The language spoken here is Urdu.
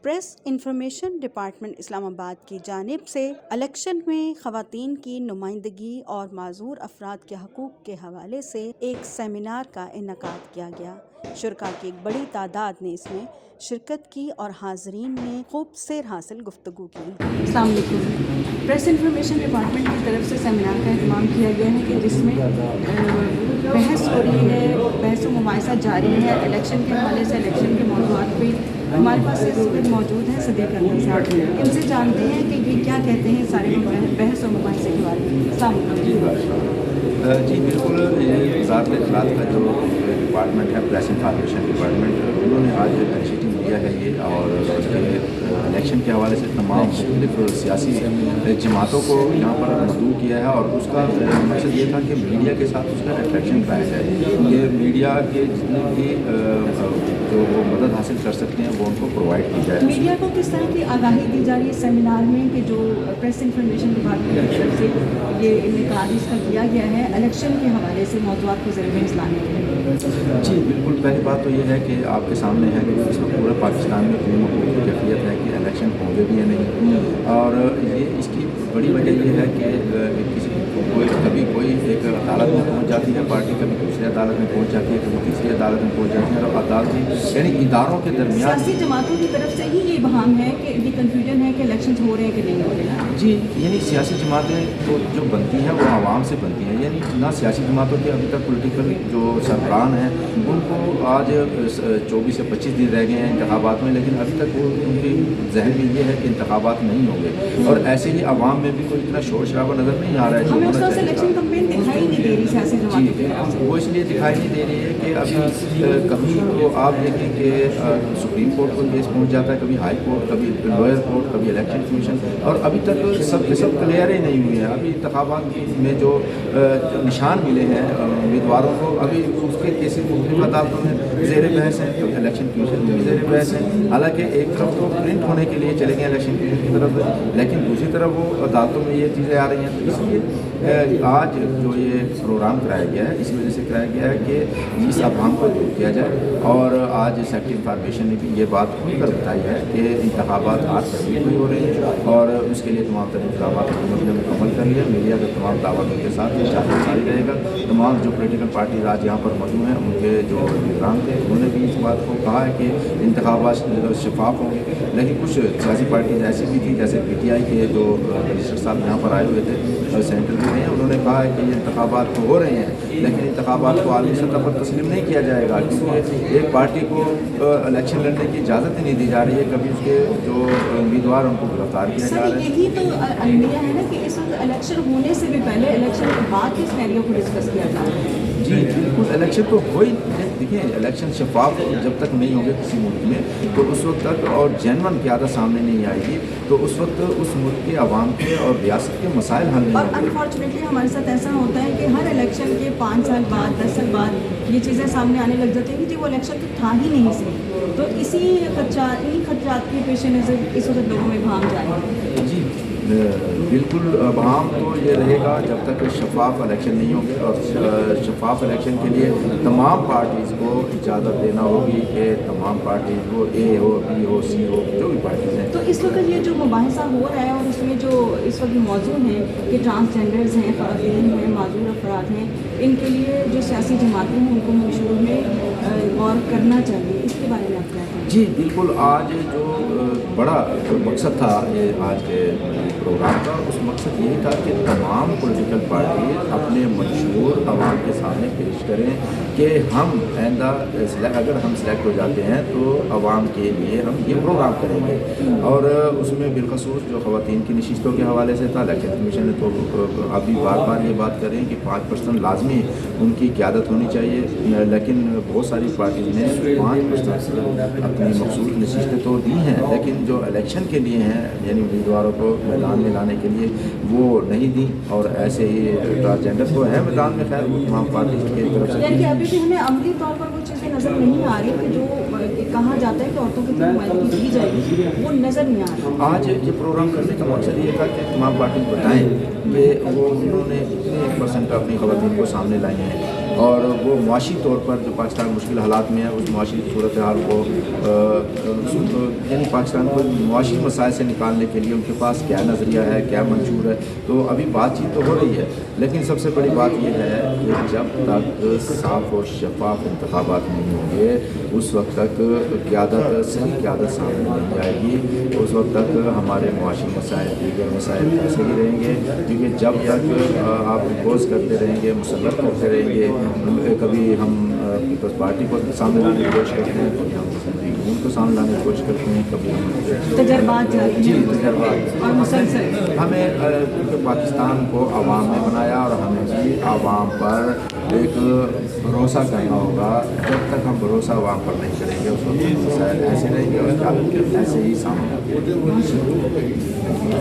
پریس انفارمیشن ڈپارٹمنٹ اسلام آباد کی جانب سے الیکشن میں خواتین کی نمائندگی اور معذور افراد کے حقوق کے حوالے سے ایک سیمینار کا انعقاد کیا گیا۔ شرکاء کی ایک بڑی تعداد نے اس میں شرکت کی اور حاضرین نے خوب سیر حاصل گفتگو کی۔ السلام علیکم۔ پریس انفارمیشن ڈپارٹمنٹ کی طرف سے سیمینار کا اہتمام کیا گیا ہے کہ جس میں بحث ہو رہی ہے، بحث و مباحثہ جاری ہے الیکشن کے حوالے سے۔ الیکشن کے موضوعات پہ ہمارے پاس اس وقت موجود ہیں صدیق احمد صاحب، ان سے جانتے ہیں کہ یہ کیا کہتے ہیں سارے بحث و مباحثے کے بارے میں۔ السلام علیکم۔ جی بالکل، یہ وزارت اطلاعات کا جو ڈپارٹمنٹ ہے، پریس انفارمیشن ڈپارٹمنٹ، انہوں نے آج انیشیٹو لیا ہے یہ، اور الیکشن کے حوالے سے تمام مختلف سیاسی جماعتوں کو یہاں پر مدعو کیا ہے، اور اس کا مقصد یہ تھا کہ میڈیا کے ساتھ اس کا انٹریکشن کرایا جائے، کہ میڈیا کے جتنے بھی جو وہ مدد حاصل کر سکتے ہیں وہ ان کو پرووائڈ کی جائے۔ میڈیا کو کس طرح کی آگاہی دی جا رہی ہے سیمینار میں کہ جو پریس انفارمیشن ڈپارٹمنٹ کی طرف سے یہ انعقاد اس کا کیا گیا ہے الیکشن کے حوالے سے موضوعات کو ذریعے لانے کے لیے؟ جی بالکل، پہلی بات تو یہ ہے کہ آپ کے سامنے ہے کہ اس وقت پورے پاکستان میں اتنی مقبول کیفیت ہے کہ الیکشن ہوں گے بھی یا نہیں، اور یہ اس کی بڑی وجہ یہ ہے کہ کسی کبھی کوئی ایک عدالت میں پہنچ جاتی ہے پارٹی، کبھی دوسری عدالت میں پہنچ جاتی ہے، کبھی تیسری عدالت میں پہنچ جاتی ہے، اور عدالتی یعنی اداروں کے درمیان سیاسی جماعتوں کی طرف سے ہی یہ ابہام ہے کہ یہ کنفیوژن ہے کہ الیکشن ہو رہے ہیں کہ نہیں ہو رہے ہیں۔ جی، یعنی سیاسی جماعتیں تو جو بنتی ہیں وہ عوام سے بنتی ہیں، یعنی نہ سیاسی جماعتوں کے ابھی تک پولیٹیکل جو سربراہ ہیں ان کو آج 24 سے 25 دن رہ گئے ہیں انتخابات میں، لیکن ابھی تک وہ ان کی ذہن میں یہ ہے کہ انتخابات نہیں ہوں گے، اور ایسے ہی عوام میں بھی کوئی اتنا شور شرابہ نظر نہیں آ رہا ہے۔ ہمیں اس طرح سے الیکشن کمپین دکھائی نہیں دے رہی سیاسی جماعتوں کی طرف سے۔ وہ اس لیے دکھائی نہیں دے رہی ہے کہ ابھی کبھی تو آپ دیکھیں کہ سپریم کورٹ کو کیس پہنچ جاتا ہے، کبھی ہائی کورٹ، کبھی لوئر کورٹ، کبھی الیکشن کمیشن، اور ابھی تک سب کے سب کلیئر ہی نہیں ہوئے ہیں۔ ابھی انتخابات میں جو نشان ملے ہیں امیدواروں کو، ابھی اس کے کیسز مختلف عدالتوں میں زیر بحث ہیں، کبھی الیکشن کمیشن میں بھی زیر بحث ہیں، حالانکہ ایک طرف تو پرنٹ ہونے کے لیے چلے گئے الیکشن کمیشن کی طرف، لیکن دوسری طرف وہ عدالتوں میں یہ چیزیں آ رہی ہیں۔ تو اس لیے آج جو یہ پروگرام کرایا گیا ہے اس وجہ سے کرایا گیا ہے کہ اس ابہام کو دور کیا جائے، اور آج سیکٹری انفارمیشن نے بھی یہ بات کھل کر بتائی ہے کہ انتخابات 8 فروری کو ہو رہے ہیں، اور اس کے لیے تمام تر انتخابات حکومت نے مکمل کر لیا۔ میڈیا کے تمام دعوتوں کے ساتھ جاری رہے گا۔ تمام جو پولیٹیکل پارٹیز آج یہاں پر موجود ہیں ان کے جو نگران تھے انہوں نے بھی اس بات کو کہا ہے کہ انتخابات شفاف ہوں گے، لیکن کچھ سیاسی پارٹیز ایسی بھی تھی جیسے پی ٹی آئی کے جو منسٹر صاحب یہاں پر آئے ہوئے تھے سینٹر میں ہیں، انہوں نے کہا ہے کہ یہ انتخابات تو ہو رہے ہیں لیکن انتخابات کو عالمی سطح پر تسلیم نہیں کیا جائے گا، کیونکہ ایک پارٹی کو الیکشن لڑنے کی اجازت ہی نہیں دی جا رہی ہے، کبھی اس کے جو امیدوار ان کو گرفتار کیا جا رہا ہے۔ یہی تو المیہ ہے نا کہ اس وقت الیکشن ہونے سے بھی پہلے الیکشن کے بعد کے سینیریو کو ڈسکس کیا جا رہا ہے۔ جی بالکل، الیکشن تو کوئی دیکھیں، الیکشن شفاف جب تک نہیں ہوں گے کسی ملک میں تو اس وقت تک، اور جینون قیادت سامنے نہیں آئے گی تو اس وقت اس ملک کے عوام کے اور ریاست کے مسائل حل نہیں ہوں گے۔ اور انفارچونیٹلی ہمارے ساتھ ایسا ہوتا ہے کہ ہر الیکشن کے 5 سال بعد 10 سال بعد یہ چیزیں سامنے آنے لگ جاتی ہیں کہ جی وہ الیکشن تو تھا ہی نہیں صحیح، تو اسی خدشات کے پیش نظر اس وقت لوگوں میں ابہام جاری ہے۔ جی بالکل، ابہام تو یہ رہے گا جب تک شفاف الیکشن نہیں ہوں گے، اور شفاف الیکشن کے لیے تمام پارٹیز کو اجازت دینا ہوگی کہ تمام پارٹیز وہ اے ہو، بی ہو، سی ہو، جو بھی پارٹیز ہیں۔ تو اس وقت یہ جو مباحثہ ہو رہا ہے اور اس میں جو اس وقت موضوع ہیں کہ ٹرانسجینڈرز ہیں، خواتین ہیں، معذور افراد ہیں، ان کے لیے جو سیاسی جماعتیں ہیں ان کو منشور میں غور کرنا چاہیے، اس کے بارے میں آپ کیا کہیں؟ جی بالکل، آج جو بڑا مقصد تھا یہ آج کے پروگرام کا، اس مقصد یہی تھا کہ تمام پولیٹیکل پارٹیز اپنے منشور عوام کے سامنے پیش کریں کہ ہم آئندہ اگر ہم سلیکٹ ہو جاتے ہیں تو عوام کے لیے ہم یہ پروگرام کریں گے، اور اس میں بالخصوص جو خواتین کی نشستوں کے حوالے سے تھا، الیکشن کمیشن نے تو ابھی بار بار یہ بات کریں کہ 5% لازمی ان کی قیادت ہونی چاہیے، لیکن بہت ساری پارٹیز نے 5% اپنی مخصوص نشستیں تو دی ہیں، لیکن جو الیکشن کے لیے ہیں یعنی امیدواروں کو میدان میں لانے کے لیے وہ نہیں دی، اور ایسے ہی ٹرانسجینڈر کو ہے میدان میں، خیر وہ تمام پارٹیز کی طرف سے، یعنی ابھی بھی ہمیں عملی طور پر وہ چیزیں نظر نہیں آ رہی کہ جو کہا جاتا ہے کہ عورتوں کی نمائندگی کی جائے گی وہ نظر نہیں آ رہا۔ آج یہ پروگرام کرنے کا مقصد یہ تھا کہ تمام پارٹیز بتائیں کہ وہ انہوں نے کتنے % اپنی خواتین کو سامنے لائی ہیں، اور وہ معاشی طور پر جو پاکستان مشکل حالات میں ہے اس معاشی صورتحال کو یعنی پاکستان کو معاشی مسائل سے نکالنے کے لیے ان کے پاس کیا نظریہ ہے، کیا منشور ہے. تو ابھی بات چیت تو ہو رہی ہے، لیکن سب سے بڑی بات یہ ہے کہ جب تک صاف اور شفاف انتخابات نہیں ہوں گے اس وقت تک قیادت صحیح قیادت سامنے نہیں جائے گی. اس وقت تک ہمارے معاشی مسائل دیگر مسائل ایسے ہی رہیں گے، کیونکہ جب تک آپ امپوز کرتے رہیں گے، مسلط کرتے رہیں گے. کبھی ہم پیپلز پارٹی کو سامنے لانے کی کوشش کرتے ہیں، کبھی ہم حکومت کو سامنے لانے کی کوشش کرتے ہیں، کبھی ہم تجربات جی تجربات اور مسلسل ہمیں کیونکہ پاکستان کو عوام نے بنایا اور ہمیں بھی عوام پر ایک بھروسہ کرنا ہوگا. جب تک ہم بھروسہ عوام پر نہیں کریں گے اس وقت مسائل ایسے رہیں گے اور ایسے ہی سامنے آتے ہیں.